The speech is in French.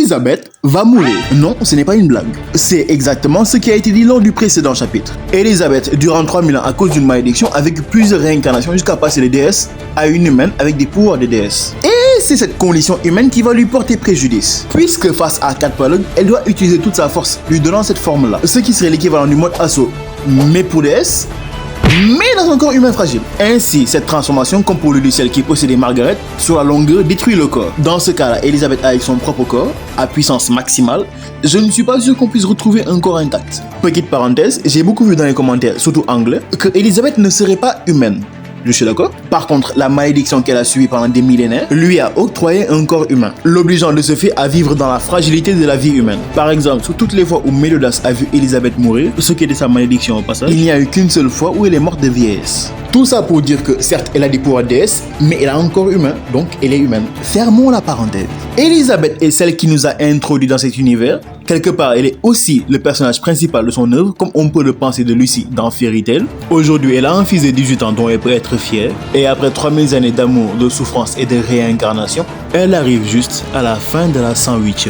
Élisabeth va mourir. Non, ce n'est pas une blague. C'est exactement ce qui a été dit lors du précédent chapitre. Élisabeth, durant 3000 ans à cause d'une malédiction, a vécu plusieurs réincarnations jusqu'à passer de déesse à une humaine avec des pouvoirs de déesse. Et c'est cette condition humaine qui va lui porter préjudice. Puisque face à Catpalogue, elle doit utiliser toute sa force, lui donnant cette forme-là. Ce qui serait l'équivalent du mode assaut, mais pour déesse, mais dans un corps humain fragile. Ainsi, cette transformation, comme pour le Luciel qui possédait Margaret, sur la longueur détruit le corps. Dans ce cas-là, Élisabeth avec son propre corps, à puissance maximale, je ne suis pas sûr qu'on puisse retrouver un corps intact. Petite parenthèse, j'ai beaucoup vu dans les commentaires, surtout anglais, que Élisabeth ne serait pas humaine. Je suis d'accord. Par contre, la malédiction qu'elle a subie pendant des millénaires lui a octroyé un corps humain, l'obligeant de ce fait à vivre dans la fragilité de la vie humaine. Par exemple, sur toutes les fois où Méliodas a vu Élisabeth mourir, ce qui était sa malédiction au passage, il n'y a eu qu'une seule fois où elle est morte de vieillesse. Tout ça pour dire que certes elle a des pouvoirs de déesse, mais elle a un corps humain, donc elle est humaine. Fermons la parenthèse. Élisabeth est celle qui nous a introduits dans cet univers. Quelque part, elle est aussi le personnage principal de son œuvre, comme on peut le penser de Lucie dans Fairy Tail. Aujourd'hui, elle a un fils de 18 ans dont elle peut être fière, et après 3000 années d'amour, de souffrance et de réincarnation, elle arrive juste à la fin de la 108e.